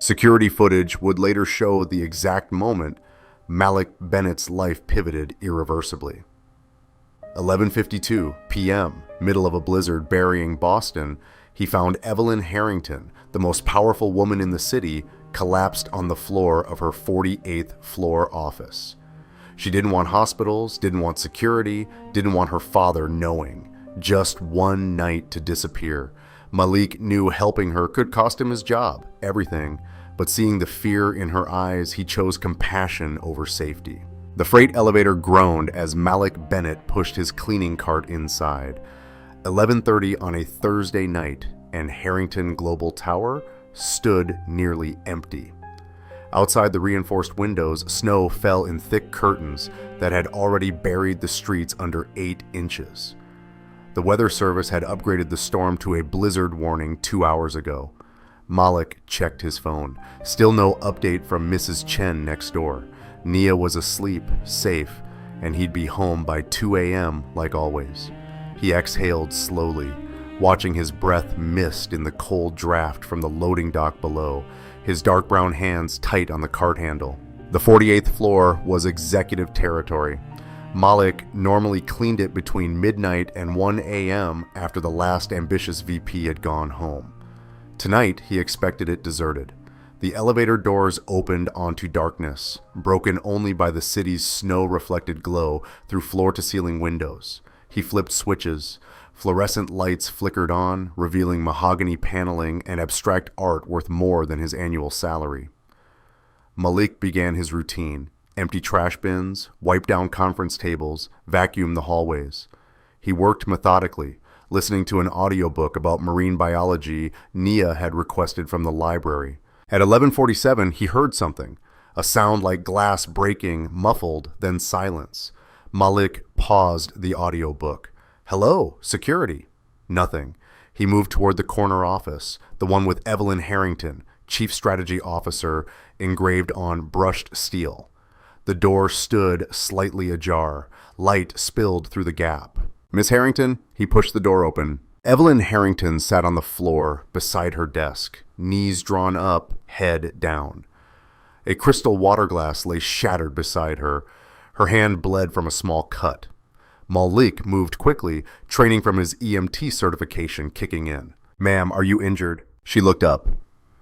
Security footage would later show the exact moment Malik Bennett's life pivoted irreversibly. 11:52 p.m., middle of a blizzard burying Boston, he found Evelyn Harrington, the most powerful woman in the city, collapsed on the floor of her 48th floor office. She didn't want hospitals, didn't want security, didn't want her father knowing. Just one night to disappear. Malik knew helping her could cost him his job, everything, but seeing the fear in her eyes, he chose compassion over safety. The freight elevator groaned as Malik Bennett pushed his cleaning cart inside. 11:30 on a Thursday night, and Harrington Global Tower stood nearly empty. Outside the reinforced windows, snow fell in thick curtains that had already buried the streets under 8 inches. The Weather Service had upgraded the storm to a blizzard warning 2 hours ago. Malik checked his phone. Still no update from Mrs. Chen next door. Nia was asleep, safe, and he'd be home by 2 a.m. like always. He exhaled slowly, watching his breath mist in the cold draft from the loading dock below, his dark brown hands tight on the cart handle. The 48th floor was executive territory. Malik normally cleaned it between midnight and 1 a.m. after the last ambitious VP had gone home. Tonight, he expected it deserted. The elevator doors opened onto darkness, broken only by the city's snow-reflected glow through floor-to-ceiling windows. He flipped switches. Fluorescent lights flickered on, revealing mahogany paneling and abstract art worth more than his annual salary. Malik began his routine. Empty trash bins, wipe down conference tables, vacuum the hallways. He worked methodically, listening to an audiobook about marine biology Nia had requested from the library. At 11:47, he heard something, a sound like glass breaking, muffled, then silence. Malik paused the audiobook. "Hello, security." Nothing. He moved toward the corner office, the one with Evelyn Harrington, Chief Strategy Officer, engraved on brushed steel. The door stood slightly ajar. Light spilled through the gap. "Miss Harrington?" He pushed the door open. Evelyn Harrington sat on the floor beside her desk, knees drawn up, head down. A crystal water glass lay shattered beside her. Her hand bled from a small cut. Malik moved quickly, training from his EMT certification kicking in. "Ma'am, are you injured?" She looked up.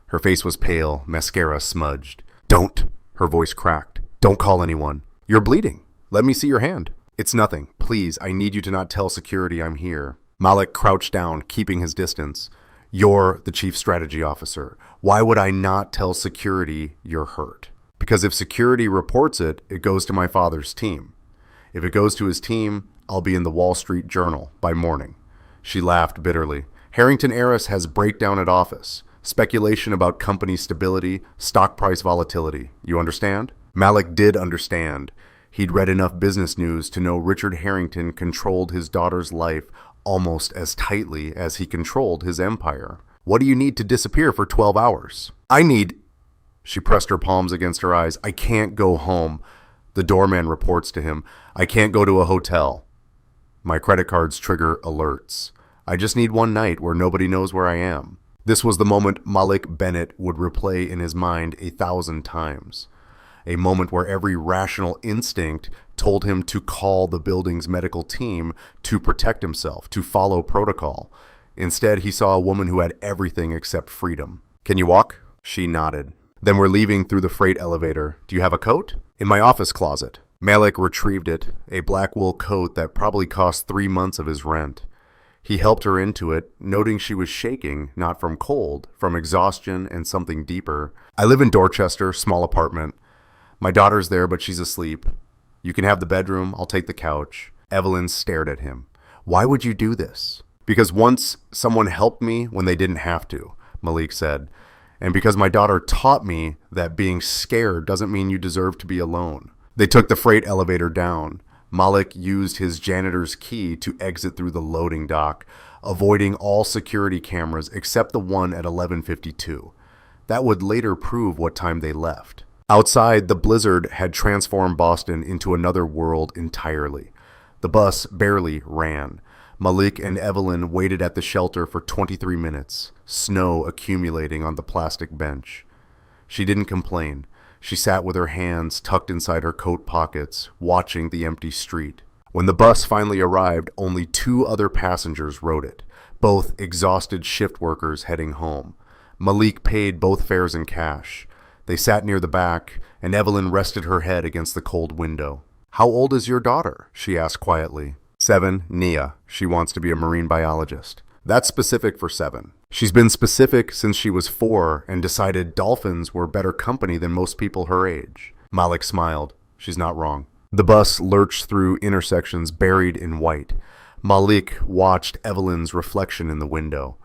Her face was pale, mascara smudged. "Don't!" Her voice cracked. "Don't call anyone. You're bleeding. Let me see your hand." "It's nothing. Please, I need you to not tell security I'm here." Malik crouched down, keeping his distance. "You're the Chief Strategy Officer. Why would I not tell security you're hurt?" "Because if security reports it, it goes to my father's team. If it goes to his team, I'll be in the Wall Street Journal by morning." She laughed bitterly. "Harrington Heiress has breakdown at office. Speculation about company stability, stock price volatility. You understand?" Malik did understand. He'd read enough business news to know Richard Harrington controlled his daughter's life almost as tightly as he controlled his empire. "What do you need to disappear for 12 hours? "I need..." She pressed her palms against her eyes. "I can't go home. The doorman reports to him. I can't go to a hotel. My credit cards trigger alerts. I just need one night where nobody knows where I am." This was the moment Malik Bennett would replay in his mind 1,000 times. A moment where every rational instinct told him to call the building's medical team to protect himself, to follow protocol. Instead, he saw a woman who had everything except freedom. "Can you walk?" She nodded. "Then we're leaving through the freight elevator. Do you have a coat?" "In my office closet." Malik retrieved it, a black wool coat that probably cost 3 months of his rent. He helped her into it, noting she was shaking, not from cold, from exhaustion and something deeper. "I live in Dorchester, small apartment. My daughter's there, but she's asleep. You can have the bedroom, I'll take the couch." Evelyn stared at him. "Why would you do this?" "Because once someone helped me when they didn't have to," Malik said. "And because my daughter taught me that being scared doesn't mean you deserve to be alone." They took the freight elevator down. Malik used his janitor's key to exit through the loading dock, avoiding all security cameras except the one at 11:52. That would later prove what time they left. Outside, the blizzard had transformed Boston into another world entirely. The bus barely ran. Malik and Evelyn waited at the shelter for 23 minutes, snow accumulating on the plastic bench. She didn't complain. She sat with her hands tucked inside her coat pockets, watching the empty street. When the bus finally arrived, only 2 other passengers rode it, both exhausted shift workers heading home. Malik paid both fares in cash. They sat near the back, and Evelyn rested her head against the cold window. "How old is your daughter?" she asked quietly. 7, Nia. She wants to be a marine biologist. That's specific for 7. She's been specific since she was 4 and decided dolphins were better company than most people her age. Malik smiled. She's not wrong. The bus lurched through intersections buried in white. Malik watched Evelyn's reflection in the window.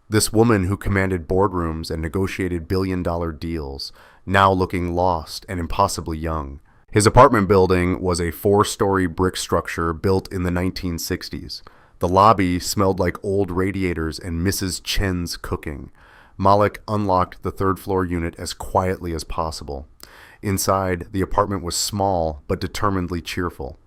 This woman who commanded boardrooms and negotiated billion-dollar deals, now looking lost and impossibly young. His apartment building was a 4-story brick structure built in the 1960s. The lobby smelled like old radiators and Mrs. Chen's cooking. Malik unlocked the 3rd-floor unit as quietly as possible. Inside, the apartment was small but determinedly cheerful.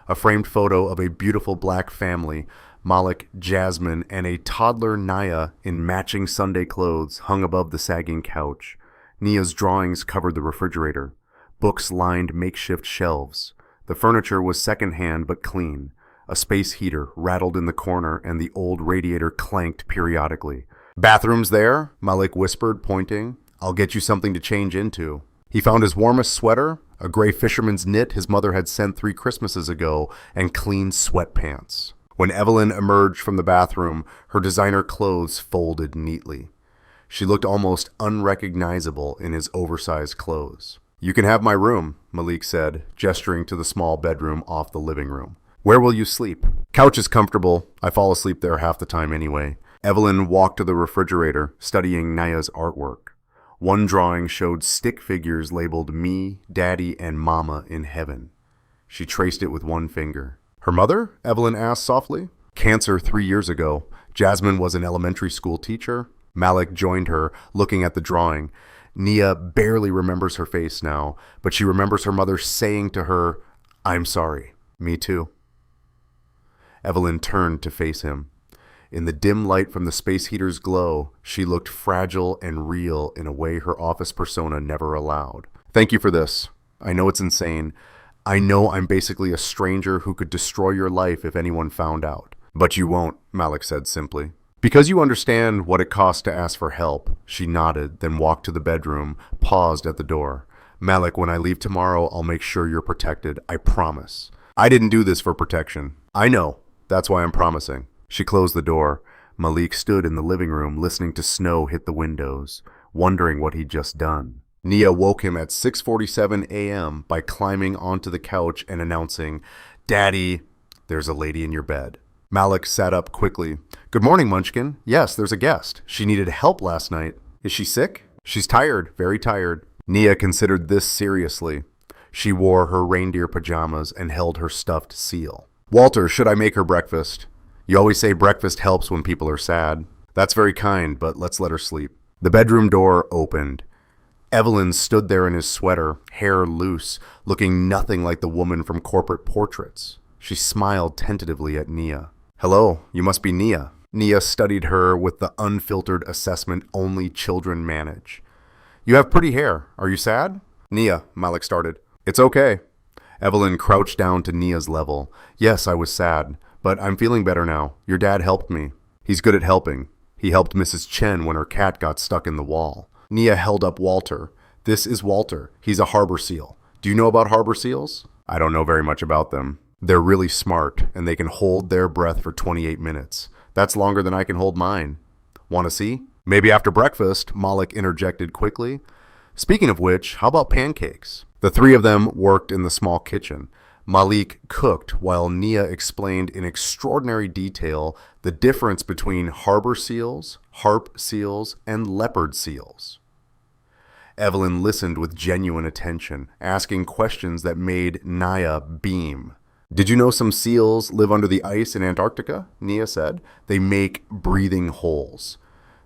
A framed photo of a beautiful black family, Malik, Jasmine, and a toddler Naya in matching Sunday clothes hung above the sagging couch. Nia's drawings covered the refrigerator. Books lined makeshift shelves. The furniture was secondhand but clean. A space heater rattled in the corner and the old radiator clanked periodically. "Bathroom's there?" Malik whispered, pointing. "I'll get you something to change into." He found his warmest sweater, a gray fisherman's knit his mother had sent 3 Christmases ago, and clean sweatpants. When Evelyn emerged from the bathroom, her designer clothes folded neatly. She looked almost unrecognizable in his oversized clothes. "You can have my room," Malik said, gesturing to the small bedroom off the living room. "Where will you sleep?" "Couch is comfortable. I fall asleep there half the time anyway." Evelyn walked to the refrigerator, studying Naya's artwork. One drawing showed stick figures labeled me, Daddy, and Mama in heaven. She traced it with one finger. "Her mother?" Evelyn asked softly. "Cancer 3 years ago. Jasmine was an elementary school teacher." Malik joined her, looking at the drawing. Nia barely remembers her face now, but she remembers her mother saying to her, "I'm sorry." "Me too." Evelyn turned to face him. In the dim light from the space heater's glow, she looked fragile and real in a way her office persona never allowed. "Thank you for this. I know it's insane. I know I'm basically a stranger who could destroy your life if anyone found out. But you won't," Malik said simply. "Because you understand what it costs to ask for help." She nodded, then walked to the bedroom, paused at the door. "Malik, when I leave tomorrow, I'll make sure you're protected. I promise. I didn't do this for protection. I know. That's why I'm promising." She closed the door. Malik stood in the living room, listening to snow hit the windows, wondering what he'd just done. Nia woke him at 6:47 a.m. by climbing onto the couch and announcing, "Daddy, there's a lady in your bed." Malik sat up quickly. "Good morning, Munchkin. Yes, there's a guest. She needed help last night. Is she sick?" "She's tired, very tired." Nia considered this seriously. She wore her reindeer pajamas and held her stuffed seal. "Walter, should I make her breakfast?" "You always say breakfast helps when people are sad." "That's very kind, but let's let her sleep." The bedroom door opened. Evelyn stood there in his sweater, hair loose, looking nothing like the woman from corporate portraits. She smiled tentatively at Nia. "Hello, you must be Nia." Nia studied her with the unfiltered assessment only children manage. "You have pretty hair. Are you sad?" "Nia," Malik started. "It's okay." Evelyn crouched down to Nia's level. "Yes, I was sad, but I'm feeling better now. Your dad helped me." "He's good at helping. He helped Mrs. Chen when her cat got stuck in the wall." Nia held up Walter. "This is Walter. He's a harbor seal. Do you know about harbor seals?" "I don't know very much about them. They're really smart, and they can hold their breath for 28 minutes. That's longer than I can hold mine." "Want to see?" "Maybe after breakfast," Malik interjected quickly. "Speaking of which, how about pancakes?" The 3 of them worked in the small kitchen. Malik cooked while Nia explained in extraordinary detail the difference between harbor seals, harp seals, and leopard seals. Evelyn listened with genuine attention, asking questions that made Nia beam. "Did you know some seals live under the ice in Antarctica?" Nia said. "They make breathing holes.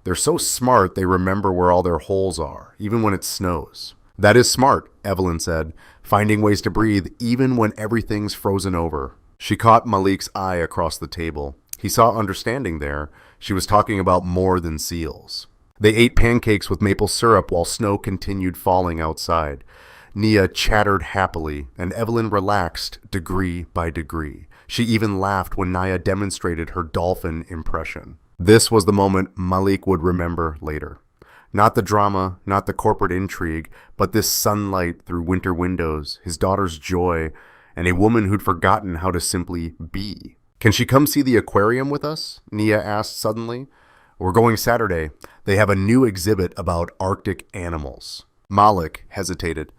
They're so smart they remember where all their holes are, even when it snows." "That is smart," Evelyn said, "finding ways to breathe even when everything's frozen over." She caught Malik's eye across the table. He saw understanding there. She was talking about more than seals. They ate pancakes with maple syrup while snow continued falling outside. Nia chattered happily, and Evelyn relaxed degree by degree. She even laughed when Nia demonstrated her dolphin impression. This was the moment Malik would remember later. Not the drama, not the corporate intrigue, but this sunlight through winter windows, his daughter's joy, and a woman who'd forgotten how to simply be. "Can she come see the aquarium with us?" Nia asked suddenly. "We're going Saturday. They have a new exhibit about Arctic animals." Malik hesitated.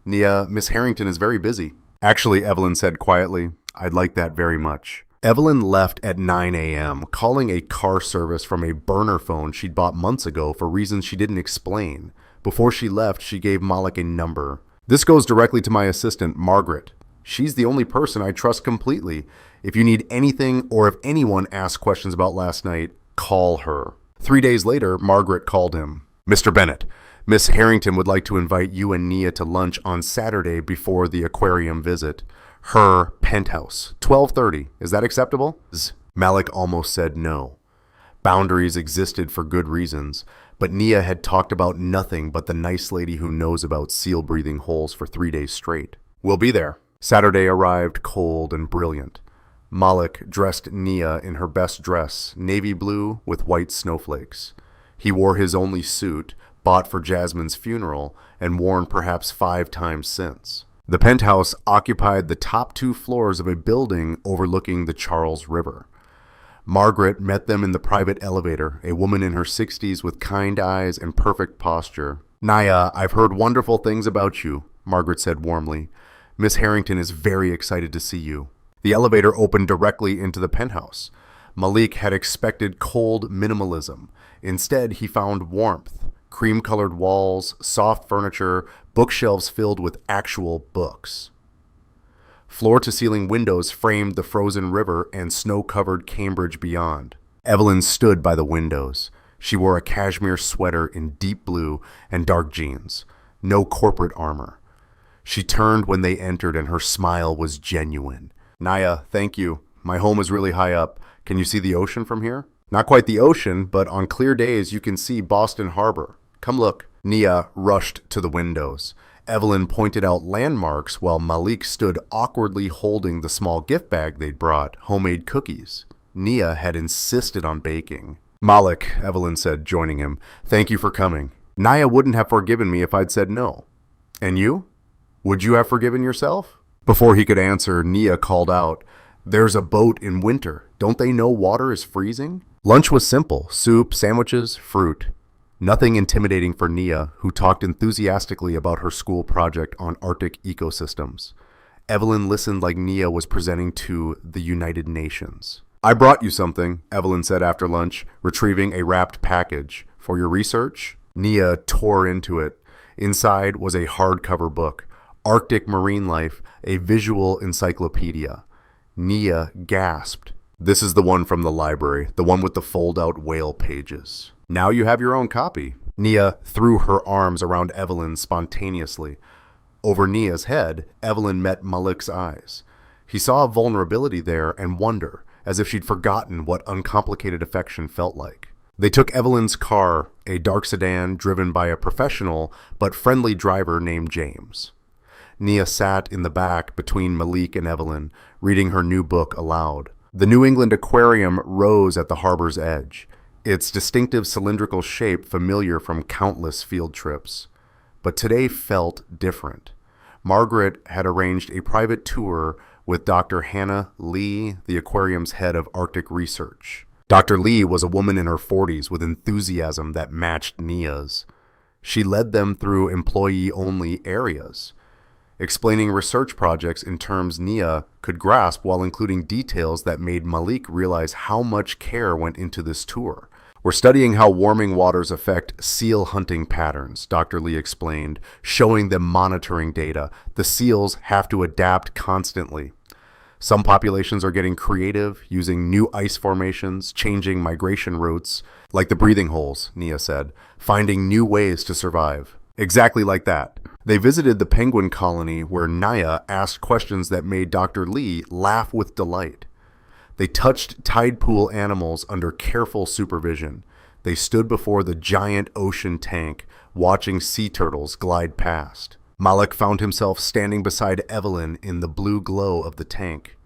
"Nia, Miss Harrington is very busy." "Actually," Evelyn said quietly, "I'd like that very much." Evelyn left at 9 a.m., calling a car service from a burner phone she'd bought months ago for reasons she didn't explain. Before she left, she gave Malik a number. "This goes directly to my assistant, Margaret. She's the only person I trust completely. If you need anything or if anyone asks questions about last night, call her." 3 days later, Margaret called him. "Mr. Bennett, Miss Harrington would like to invite you and Nia to lunch on Saturday before the aquarium visit. Her penthouse, 12:30. Is that acceptable?" Malik almost said no. Boundaries existed for good reasons, but Nia had talked about nothing but the nice lady who knows about seal-breathing holes for 3 days straight. "We'll be there." Saturday arrived cold and brilliant. Malik dressed Nia in her best dress, navy blue with white snowflakes. He wore his only suit, bought for Jasmine's funeral, and worn perhaps 5 times since. The penthouse occupied the top 2 floors of a building overlooking the Charles River. Margaret met them in the private elevator, a woman in her 60s with kind eyes and perfect posture. "Nia, I've heard wonderful things about you," Margaret said warmly. "Miss Harrington is very excited to see you." The elevator opened directly into the penthouse. Malik had expected cold minimalism. Instead, he found warmth. Cream-colored walls, soft furniture, bookshelves filled with actual books. Floor-to-ceiling windows framed the frozen river and snow-covered Cambridge beyond. Evelyn stood by the windows. She wore a cashmere sweater in deep blue and dark jeans. No corporate armor. She turned when they entered and her smile was genuine. "Nia, thank you. My home is really high up. Can you see the ocean from here?" "Not quite the ocean, but on clear days you can see Boston Harbor. Come look." Nia rushed to the windows. Evelyn pointed out landmarks while Malik stood awkwardly holding the small gift bag they'd brought, homemade cookies. Nia had insisted on baking. "Malik," Evelyn said, joining him, "thank you for coming. Nia wouldn't have forgiven me if I'd said no. And you? Would you have forgiven yourself?" Before he could answer, Nia called out, "There's a boat in winter. Don't they know water is freezing?" Lunch was simple: soup, sandwiches, fruit. Nothing intimidating for Nia, who talked enthusiastically about her school project on Arctic ecosystems. Evelyn listened like Nia was presenting to the United Nations. "I brought you something," Evelyn said after lunch, retrieving a wrapped package. "For your research?" Nia tore into it. Inside was a hardcover book, Arctic Marine Life, a visual encyclopedia. Nia gasped. "This is the one from the library, the one with the fold-out whale pages. Now you have your own copy." Nia threw her arms around Evelyn spontaneously. Over Nia's head, Evelyn met Malik's eyes. He saw vulnerability there and wonder, as if she'd forgotten what uncomplicated affection felt like. They took Evelyn's car, a dark sedan driven by a professional but friendly driver named James. Nia sat in the back between Malik and Evelyn, reading her new book aloud. The New England Aquarium rose at the harbor's edge, its distinctive cylindrical shape familiar from countless field trips. But today felt different. Margaret had arranged a private tour with Dr. Hannah Lee, the aquarium's head of Arctic research. Dr. Lee was a woman in her 40s with enthusiasm that matched Nia's. She led them through employee-only areas, explaining research projects in terms Nia could grasp while including details that made Malik realize how much care went into this tour. "We're studying how warming waters affect seal hunting patterns," Dr. Lee explained, showing them monitoring data. The seals have to adapt constantly. Some populations are getting creative, using new ice formations, changing migration routes, like the breathing holes, Nia said, finding new ways to survive. Exactly like that. They visited the penguin colony where Nia asked questions that made Dr. Lee laugh with delight. They touched tide pool animals under careful supervision. They stood before the giant ocean tank, watching sea turtles glide past. Malik found himself standing beside Evelyn in the blue glow of the tank.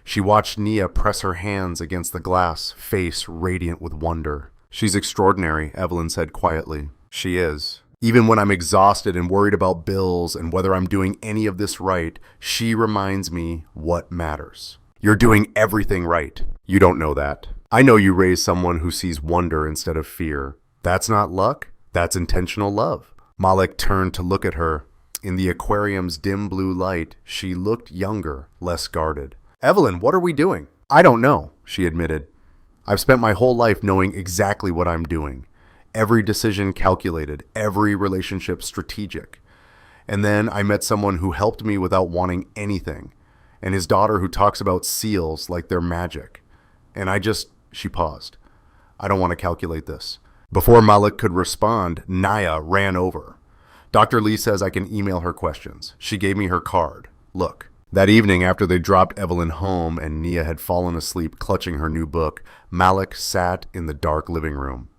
She watched Nia press her hands against the glass, face radiant with wonder. "She's extraordinary," Evelyn said quietly. "She is. Even when I'm exhausted and worried about bills and whether I'm doing any of this right, she reminds me what matters." "You're doing everything right." "You don't know that. I know you raised someone who sees wonder instead of fear. That's not luck. That's intentional love." Malik turned to look at her. In the aquarium's dim blue light, she looked younger, less guarded. "Evelyn, what are we doing?" "I don't know," she admitted. "I've spent my whole life knowing exactly what I'm doing. Every decision calculated, every relationship strategic. And then I met someone who helped me without wanting anything, and his daughter who talks about seals like they're magic. And she paused. "I don't want to calculate this." Before Malik could respond, Naya ran over. "Dr. Lee says I can email her questions. She gave me her card. Look." That evening, after they dropped Evelyn home and Nia had fallen asleep clutching her new book, Malik sat in the dark living room.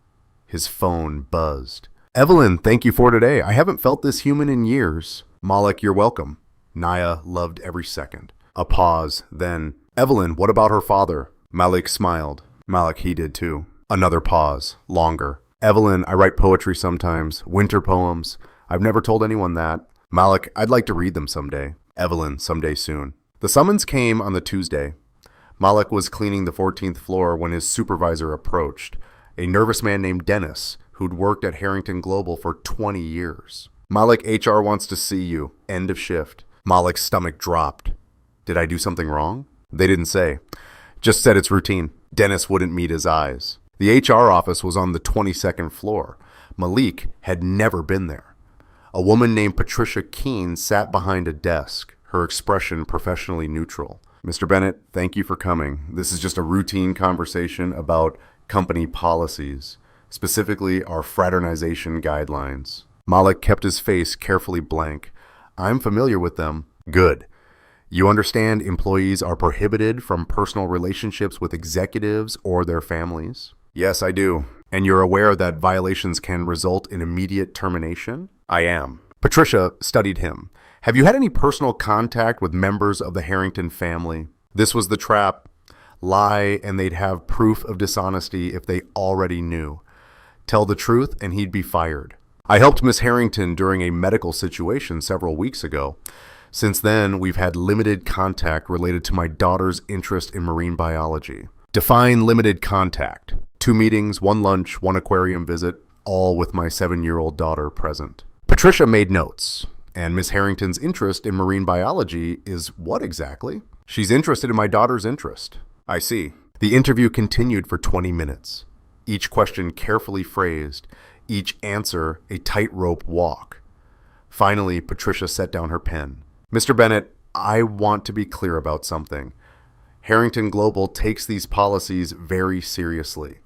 His phone buzzed. "Evelyn, thank you for today. I haven't felt this human in years." "Malik, you're welcome." Naya loved every second. A pause, then, "Evelyn, what about her father?" Malik smiled. Malik, he did too. Another pause, longer. "Evelyn, I write poetry sometimes, winter poems. I've never told anyone that." Malik, "I'd like to read them someday." Evelyn, "Someday soon." The summons came on the Tuesday. Malik was cleaning the 14th floor when his supervisor approached, a nervous man named Dennis, who'd worked at Harrington Global for 20 years. "Malik, HR wants to see you. End of shift." Malik's stomach dropped. "Did I do something wrong?" "They didn't say. Just said it's routine." Dennis wouldn't meet his eyes. The HR office was on the 22nd floor. Malik had never been there. A woman named Patricia Keene sat behind a desk, her expression professionally neutral. "Mr. Bennett, thank you for coming. This is just a routine conversation about company policies, specifically our fraternization guidelines." Malik kept his face carefully blank. "I'm familiar with them." "Good. You understand employees are prohibited from personal relationships with executives or their families?" "Yes, I do." "And you're aware that violations can result in immediate termination?" "I am." Patricia studied him. "Have you had any personal contact with members of the Harrington family?" This was the trap. Lie, and they'd have proof of dishonesty if they already knew. Tell the truth, and he'd be fired. "I helped Miss Harrington during a medical situation several weeks ago. Since then, we've had limited contact related to my daughter's interest in marine biology." "Define limited contact." 2 meetings, 1 lunch, 1 aquarium visit, all with my 7-year-old daughter present." Patricia made notes. "And Miss Harrington's interest in marine biology is what exactly?" "She's interested in my daughter's interest." "I see." The interview continued for 20 minutes. Each question carefully phrased, each answer a tightrope walk. Finally, Patricia set down her pen. "Mr. Bennett, I want to be clear about something. Harrington Global takes these policies very seriously.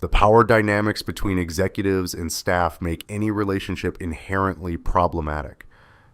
The power dynamics between executives and staff make any relationship inherently problematic.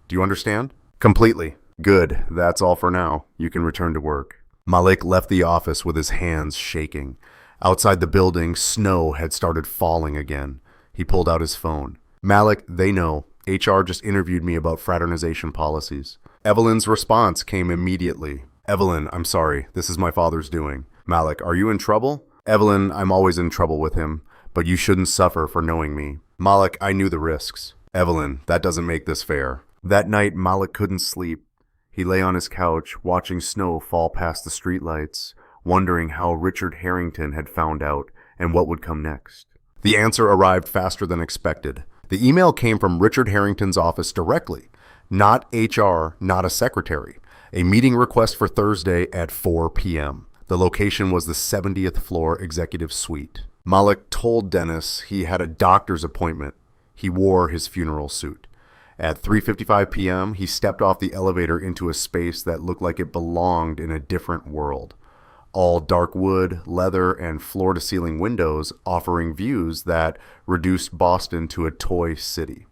Do you understand?" "Completely." "Good. That's all for now. You can return to work." Malik left the office with his hands shaking. Outside the building, snow had started falling again. He pulled out his phone. "Malik, they know. HR just interviewed me about fraternization policies." Evelyn's response came immediately. "Evelyn, I'm sorry. This is my father's doing." "Malik, are you in trouble?" "Evelyn, I'm always in trouble with him, but you shouldn't suffer for knowing me." "Malik, I knew the risks." "Evelyn, that doesn't make this fair." That night, Malik couldn't sleep. He lay on his couch, watching snow fall past the streetlights, wondering how Richard Harrington had found out and what would come next. The answer arrived faster than expected. The email came from Richard Harrington's office directly. Not HR, not a secretary. A meeting request for Thursday at 4 p.m. The location was the 70th floor executive suite. Malik told Dennis he had a doctor's appointment. He wore his funeral suit. At 3:55 p.m., he stepped off the elevator into a space that looked like it belonged in a different world. All dark wood, leather, and floor-to-ceiling windows offering views that reduced Boston to a toy city.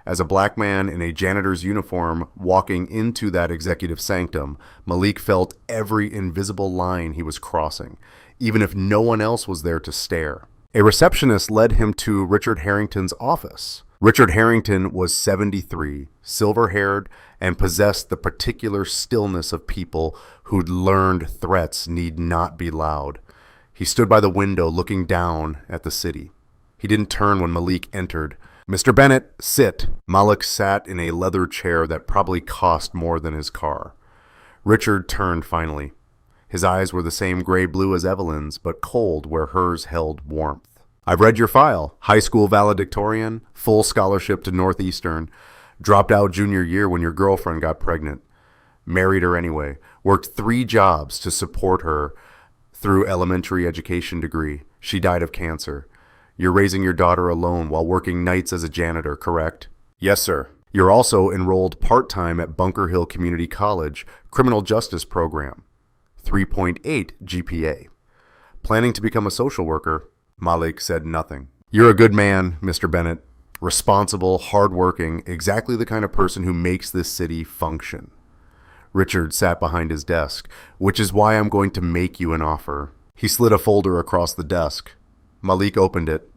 As a black man in a janitor's uniform walking into that executive sanctum, Malik felt every invisible line he was crossing, even if no one else was there to stare. A receptionist led him to Richard Harrington's office. Richard Harrington was 73, silver-haired, and possessed the particular stillness of people who'd learned threats need not be loud. He stood by the window looking down at the city. He didn't turn when Malik entered. "Mr. Bennett, sit." Malik sat in a leather chair that probably cost more than his car. Richard turned finally. His eyes were the same gray-blue as Evelyn's, but cold where hers held warmth. "I've read your file. High school valedictorian, full scholarship to Northeastern, dropped out junior year when your girlfriend got pregnant. Married her anyway. Worked 3 jobs to support her through elementary education degree. She died of cancer. You're raising your daughter alone while working nights as a janitor, correct?" "Yes, sir." "You're also enrolled part-time at Bunker Hill Community College, Criminal Justice Program. 3.8 GPA. Planning to become a social worker?" Malik said nothing. "You're a good man, Mr. Bennett. Responsible, hardworking, exactly the kind of person who makes this city function." Richard sat behind his desk. "Which is why I'm going to make you an offer." He slid a folder across the desk. Malik opened it.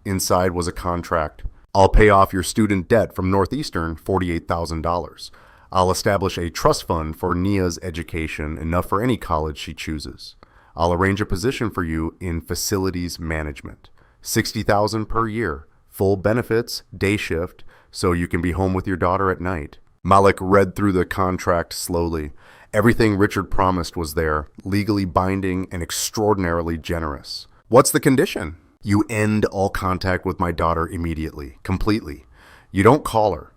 Inside was a contract. "I'll pay off your student debt from Northeastern, $48,000. I'll establish a trust fund for Nia's education, enough for any college she chooses. I'll arrange a position for you in facilities management. $60,000 per year. Full benefits, day shift, so you can be home with your daughter at night." Malik read through the contract slowly. Everything Richard promised was there, legally binding and extraordinarily generous. "What's the condition?" "You end all contact with my daughter immediately, completely. You don't call her.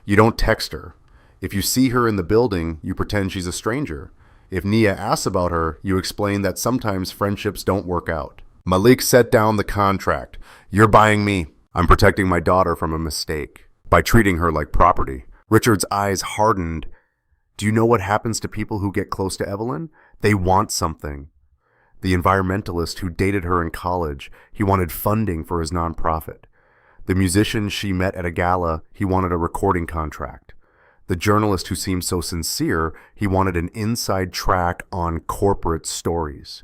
You don't text her. If you see her in the building, you pretend she's a stranger. If Nia asks about her, you explain that sometimes friendships don't work out." Malik set down the contract. "You're buying me. I'm protecting my daughter from a mistake by treating her like property." Richard's eyes hardened. "Do you know what happens to people who get close to Evelyn? They want something. The environmentalist who dated her in college, he wanted funding for his nonprofit. The musician she met at a gala, he wanted a recording contract. The journalist who seemed so sincere, he wanted an inside track on corporate stories.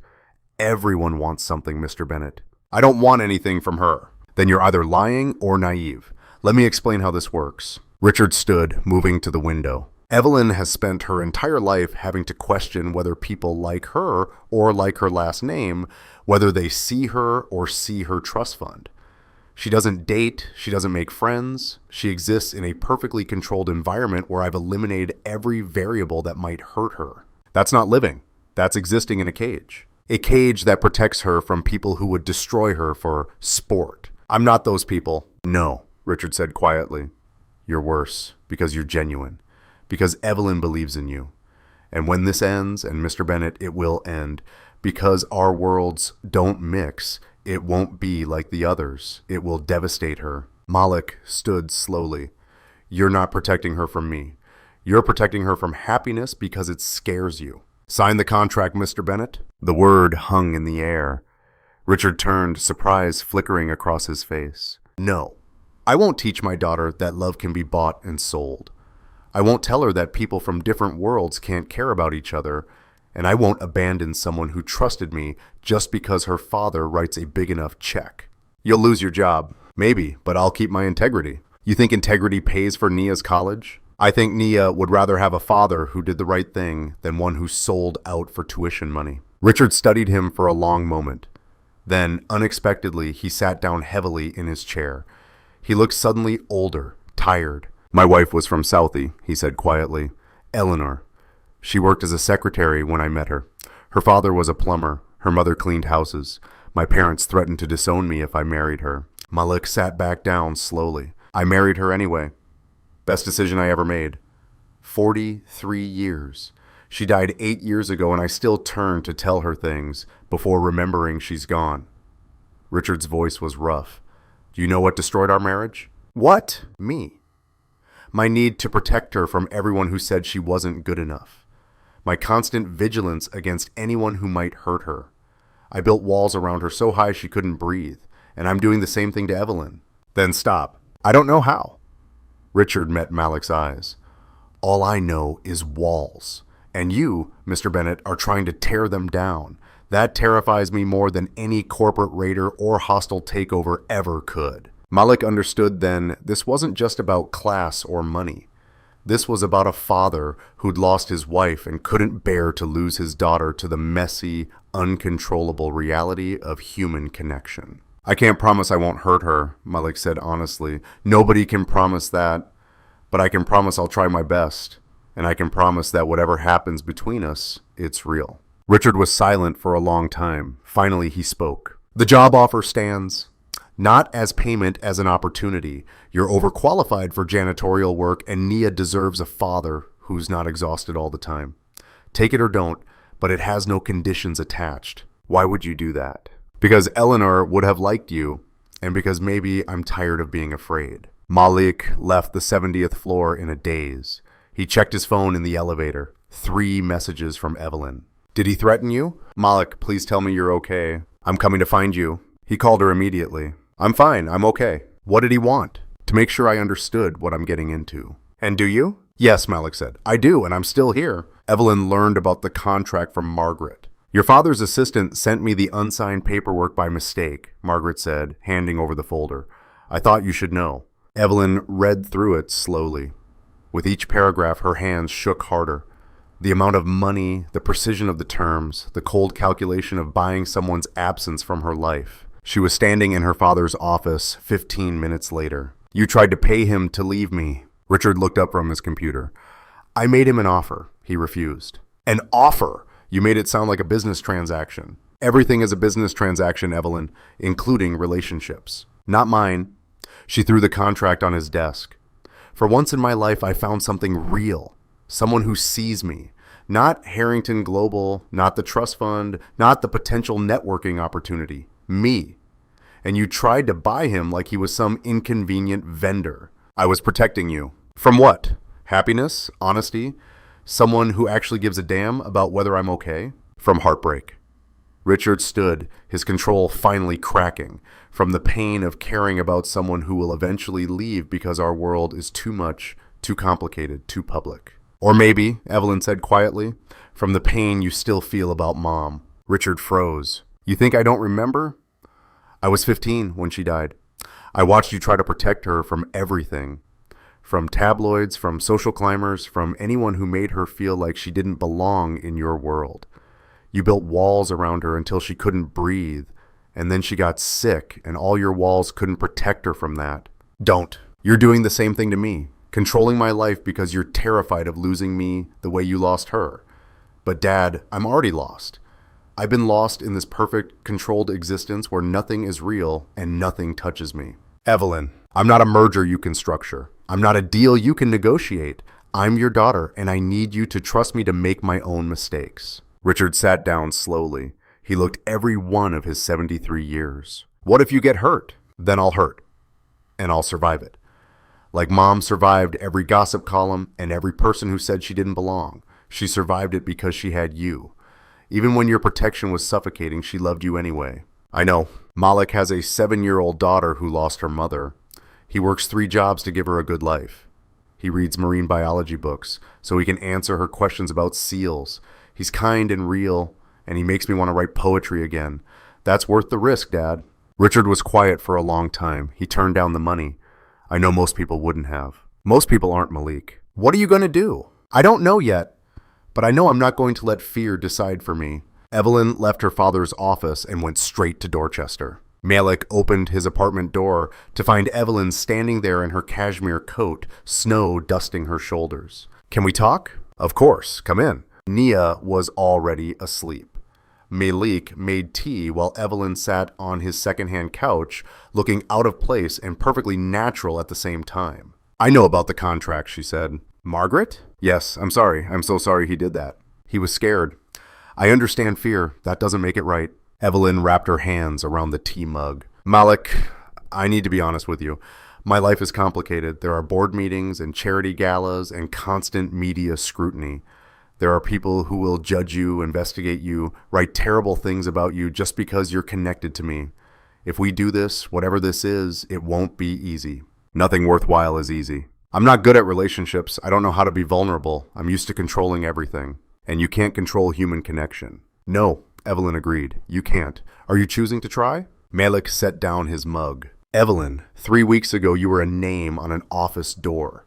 Everyone wants something, Mr. Bennett." "I don't want anything from her." "Then you're either lying or naive. Let me explain how this works." Richard stood, moving to the window. "Evelyn has spent her entire life having to question whether people like her or like her last name, whether they see her or see her trust fund. She doesn't date, she doesn't make friends. She exists in a perfectly controlled environment where I've eliminated every variable that might hurt her. That's not living. That's existing in a cage. A cage that protects her from people who would destroy her for sport. I'm not those people." "No," Richard said quietly. "You're worse, because you're genuine. Because Evelyn believes in you. And when this ends, and Mr. Bennett, it will end, because our worlds don't mix, it won't be like the others. It will devastate her." Malik stood slowly. "You're not protecting her from me. You're protecting her from happiness because it scares you. Sign the contract, Mr. Bennett." The word hung in the air. Richard turned, surprise flickering across his face. "No. I won't teach my daughter that love can be bought and sold. I won't tell her that people from different worlds can't care about each other, and I won't abandon someone who trusted me just because her father writes a big enough check." "You'll lose your job." "Maybe, but I'll keep my integrity." "You think integrity pays for Nia's college?" "I think Nia would rather have a father who did the right thing than one who sold out for tuition money." Richard studied him for a long moment. Then, unexpectedly, he sat down heavily in his chair. He looked suddenly older, tired. "My wife was from Southie," he said quietly. "Eleanor. She worked as a secretary when I met her. Her father was a plumber. Her mother cleaned houses. My parents threatened to disown me if I married her." Malik sat back down slowly. "I married her anyway. Best decision I ever made. 43 years. She died 8 years ago, and I still turn to tell her things before remembering she's gone." Richard's voice was rough. "Do you know what destroyed our marriage?" "What?" "Me. My need to protect her from everyone who said she wasn't good enough. My constant vigilance against anyone who might hurt her. I built walls around her so high she couldn't breathe, and I'm doing the same thing to Evelyn." "Then stop." "I don't know how." Richard met Malik's eyes. "All I know is walls. And you, Mr. Bennett, are trying to tear them down. That terrifies me more than any corporate raider or hostile takeover ever could. Malik understood then this wasn't just about class or money. This was about a father who'd lost his wife and couldn't bear to lose his daughter to the messy, uncontrollable reality of human connection. I can't promise I won't hurt her, Malik said honestly. Nobody can promise that, but I can promise I'll try my best, and I can promise that whatever happens between us, it's real. Richard was silent for a long time. Finally, he spoke. The job offer stands. Not as payment, as an opportunity. You're overqualified for janitorial work, and Nia deserves a father who's not exhausted all the time. Take it or don't, but it has no conditions attached. Why would you do that? Because Eleanor would have liked you, and because maybe I'm tired of being afraid. Malik left the 70th floor in a daze. He checked his phone in the elevator. 3 messages from Evelyn. Did he threaten you? Malik, please tell me you're okay. I'm coming to find you. He called her immediately. I'm fine, I'm okay. What did he want? To make sure I understood what I'm getting into. And do you? Yes, Malik said. I do, and I'm still here. Evelyn learned about the contract from Margaret. Your father's assistant sent me the unsigned paperwork by mistake, Margaret said, handing over the folder. I thought you should know. Evelyn read through it slowly. With each paragraph, her hands shook harder. The amount of money, the precision of the terms, the cold calculation of buying someone's absence from her life. She was standing in her father's office 15 minutes later. You tried to pay him to leave me. Richard looked up from his computer. I made him an offer. He refused. An offer? You made it sound like a business transaction. Everything is a business transaction, Evelyn, including relationships. Not mine. She threw the contract on his desk. For once in my life, I found something real. Someone who sees me. Not Harrington Global, not the trust fund, not the potential networking opportunity. Me. And you tried to buy him like he was some inconvenient vendor. I was protecting you. From what? Happiness? Honesty? Someone who actually gives a damn about whether I'm okay? From heartbreak. Richard stood, his control finally cracking, from the pain of caring about someone who will eventually leave because our world is too much, too complicated, too public. Or maybe, Evelyn said quietly, from the pain you still feel about Mom. Richard froze. You think I don't remember? I was 15 when she died. I watched you try to protect her from everything. From tabloids, from social climbers, from anyone who made her feel like she didn't belong in your world. You built walls around her until she couldn't breathe, and then she got sick, and all your walls couldn't protect her from that. Don't. You're doing the same thing to me, controlling my life because you're terrified of losing me the way you lost her. But Dad, I'm already lost. I've been lost in this perfect, controlled existence where nothing is real and nothing touches me. Evelyn, I'm not a merger you can structure. I'm not a deal you can negotiate. I'm your daughter, and I need you to trust me to make my own mistakes. Richard sat down slowly. He looked every one of his 73 years. What if you get hurt? Then I'll hurt, and I'll survive it. Like Mom survived every gossip column and every person who said she didn't belong. She survived it because she had you. Even when your protection was suffocating, she loved you anyway. I know. Malik has a 7-year-old daughter who lost her mother. He works 3 jobs to give her a good life. He reads marine biology books so he can answer her questions about seals. He's kind and real, and he makes me want to write poetry again. That's worth the risk, Dad. Richard was quiet for a long time. He turned down the money. I know most people wouldn't have. Most people aren't Malik. What are you going to do? I don't know yet, but I know I'm not going to let fear decide for me. Evelyn left her father's office and went straight to Dorchester. Malik opened his apartment door to find Evelyn standing there in her cashmere coat, snow dusting her shoulders. Can we talk? Of course, come in. Nia was already asleep. Malik made tea while Evelyn sat on his secondhand couch, looking out of place and perfectly natural at the same time. I know about the contract, she said. Margaret? Yes, I'm sorry. I'm so sorry he did that. He was scared. I understand fear. That doesn't make it right. Evelyn wrapped her hands around the tea mug. Malik, I need to be honest with you. My life is complicated. There are board meetings and charity galas and constant media scrutiny. There are people who will judge you, investigate you, write terrible things about you just because you're connected to me. If we do this, whatever this is, it won't be easy. Nothing worthwhile is easy. I'm not good at relationships. I don't know how to be vulnerable. I'm used to controlling everything. And you can't control human connection. No, Evelyn agreed. You can't. Are you choosing to try? Malik set down his mug. Evelyn, 3 weeks ago you were a name on an office door.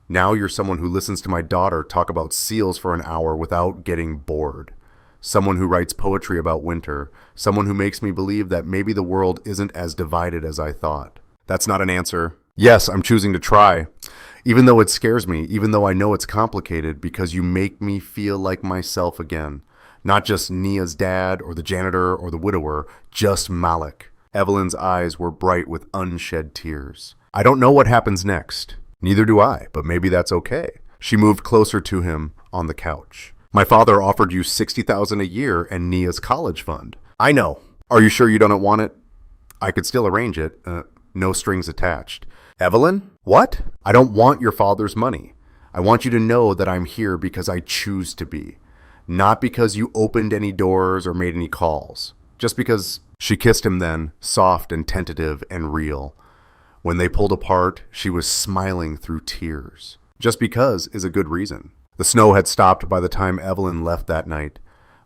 Now you're someone who listens to my daughter talk about seals for an hour without getting bored. Someone who writes poetry about winter. Someone who makes me believe that maybe the world isn't as divided as I thought. That's not an answer. Yes, I'm choosing to try. Even though it scares me, even though I know it's complicated, because you make me feel like myself again. Not just Nia's dad or the janitor or the widower, just Malik. Evelyn's eyes were bright with unshed tears. I don't know what happens next. Neither do I, but maybe that's okay. She moved closer to him on the couch. My father offered you $60,000 a year and Nia's college fund. I know. Are you sure you don't want it? I could still arrange it. No strings attached. Evelyn? What? I don't want your father's money. I want you to know that I'm here because I choose to be. Not because you opened any doors or made any calls. Just because. She kissed him then, soft and tentative and real. When they pulled apart, she was smiling through tears. Just because is a good reason. The snow had stopped by the time Evelyn left that night.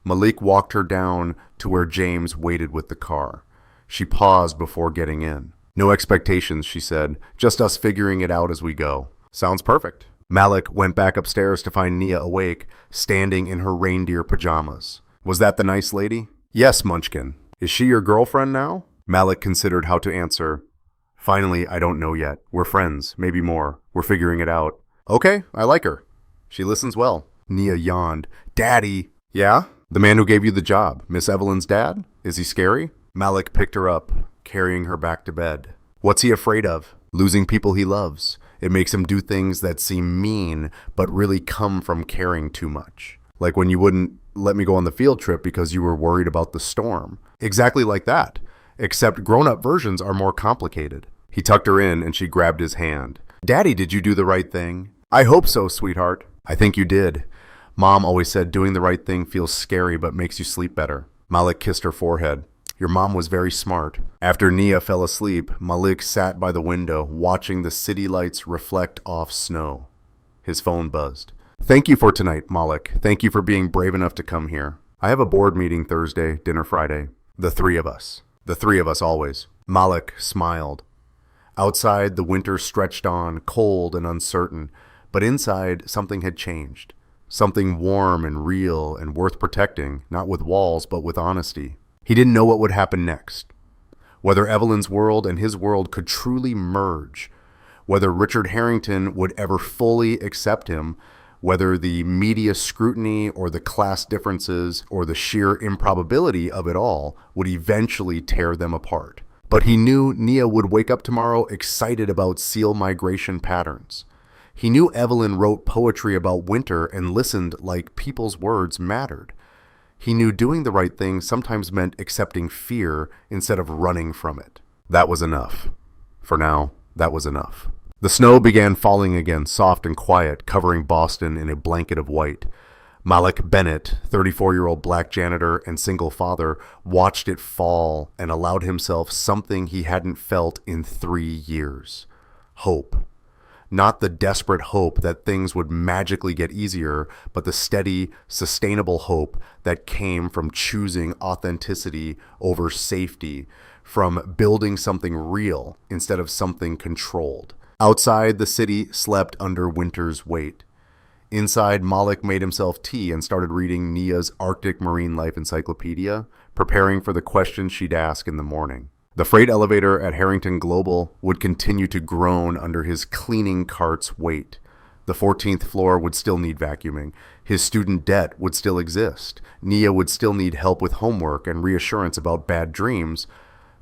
Malik walked her down to where James waited with the car. She paused before getting in. No expectations, she said. Just us figuring it out as we go. Sounds perfect. Malik went back upstairs to find Nia awake, standing in her reindeer pajamas. Was that the nice lady? Yes, Munchkin. Is she your girlfriend now? Malik considered how to answer. Finally, I don't know yet. We're friends, maybe more. We're figuring it out. Okay, I like her. She listens well. Nia yawned. Daddy. Yeah? The man who gave you the job. Miss Evelyn's dad? Is he scary? Malik picked her up, carrying her back to bed. What's he afraid of? Losing people he loves. It makes him do things that seem mean, but really come from caring too much. Like when you wouldn't let me go on the field trip because you were worried about the storm. Exactly like that. Except grown-up versions are more complicated. He tucked her in and she grabbed his hand. Daddy, did you do the right thing? I hope so, sweetheart. I think you did. Mom always said doing the right thing feels scary but makes you sleep better. Malik kissed her forehead. Your mom was very smart. After Nia fell asleep, Malik sat by the window watching the city lights reflect off snow. His phone buzzed. Thank you for tonight, Malik. Thank you for being brave enough to come here. I have a board meeting Thursday, dinner Friday. The three of us. The three of us always. Malik smiled. Outside, the winter stretched on, cold and uncertain, but inside, something had changed. Something warm and real and worth protecting, not with walls, but with honesty. He didn't know what would happen next. Whether Evelyn's world and his world could truly merge. Whether Richard Harrington would ever fully accept him. Whether the media scrutiny or the class differences or the sheer improbability of it all would eventually tear them apart. But he knew Nia would wake up tomorrow excited about seal migration patterns. He knew Evelyn wrote poetry about winter and listened like people's words mattered. He knew doing the right thing sometimes meant accepting fear instead of running from it. That was enough. For now, that was enough. The snow began falling again, soft and quiet, covering Boston in a blanket of white. Malik Bennett, 34-year-old black janitor and single father, watched it fall and allowed himself something he hadn't felt in 3 years. Hope. Not the desperate hope that things would magically get easier, but the steady, sustainable hope that came from choosing authenticity over safety, from building something real instead of something controlled. Outside, the city slept under winter's weight. Inside, Malik made himself tea and started reading Nia's Arctic Marine Life Encyclopedia, preparing for the questions she'd ask in the morning. The freight elevator at Harrington Global would continue to groan under his cleaning cart's weight. The 14th floor would still need vacuuming. His student debt would still exist. Nia would still need help with homework and reassurance about bad dreams.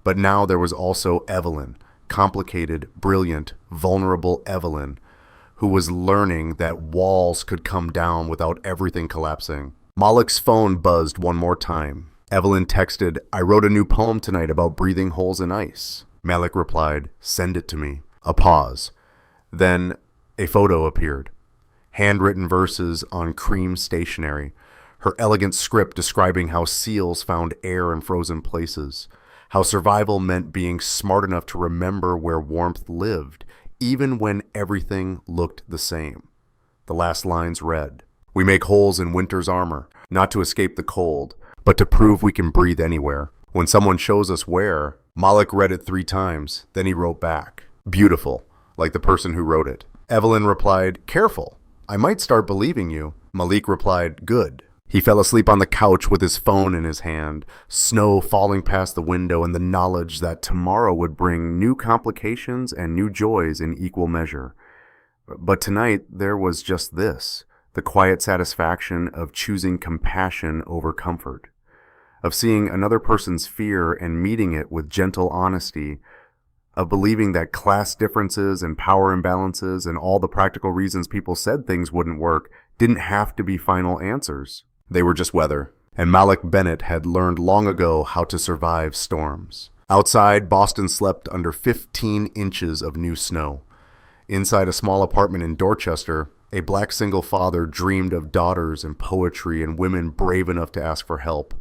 But now there was also Evelyn. Complicated, brilliant, vulnerable Evelyn, who was learning that walls could come down without everything collapsing. Malik's phone buzzed one more time. Evelyn texted, I wrote a new poem tonight about breathing holes in ice. Malik replied, send it to me. A pause. Then a photo appeared. Handwritten verses on cream stationery. Her elegant script describing how seals found air in frozen places. How survival meant being smart enough to remember where warmth lived, even when everything looked the same. The last lines read, we make holes in winter's armor, not to escape the cold, but to prove we can breathe anywhere. When someone shows us where, Malik read it 3 times, then he wrote back, "Beautiful," like the person who wrote it. Evelyn replied, "Careful, I might start believing you." Malik replied, "Good." He fell asleep on the couch with his phone in his hand, snow falling past the window and the knowledge that tomorrow would bring new complications and new joys in equal measure. But tonight there was just this, the quiet satisfaction of choosing compassion over comfort, of seeing another person's fear and meeting it with gentle honesty, of believing that class differences and power imbalances and all the practical reasons people said things wouldn't work didn't have to be final answers. They were just weather, and Malik Bennett had learned long ago how to survive storms. Outside, Boston slept under 15 inches of new snow. Inside a small apartment in Dorchester, a black single father dreamed of daughters and poetry and women brave enough to ask for help.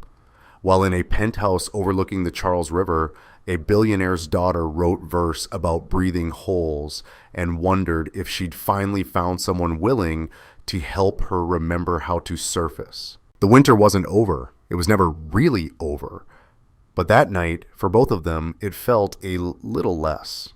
While in a penthouse overlooking the Charles River, a billionaire's daughter wrote verse about breathing holes and wondered if she'd finally found someone willing to help her remember how to surface. The winter wasn't over. It was never really over. But that night, for both of them, it felt a little less.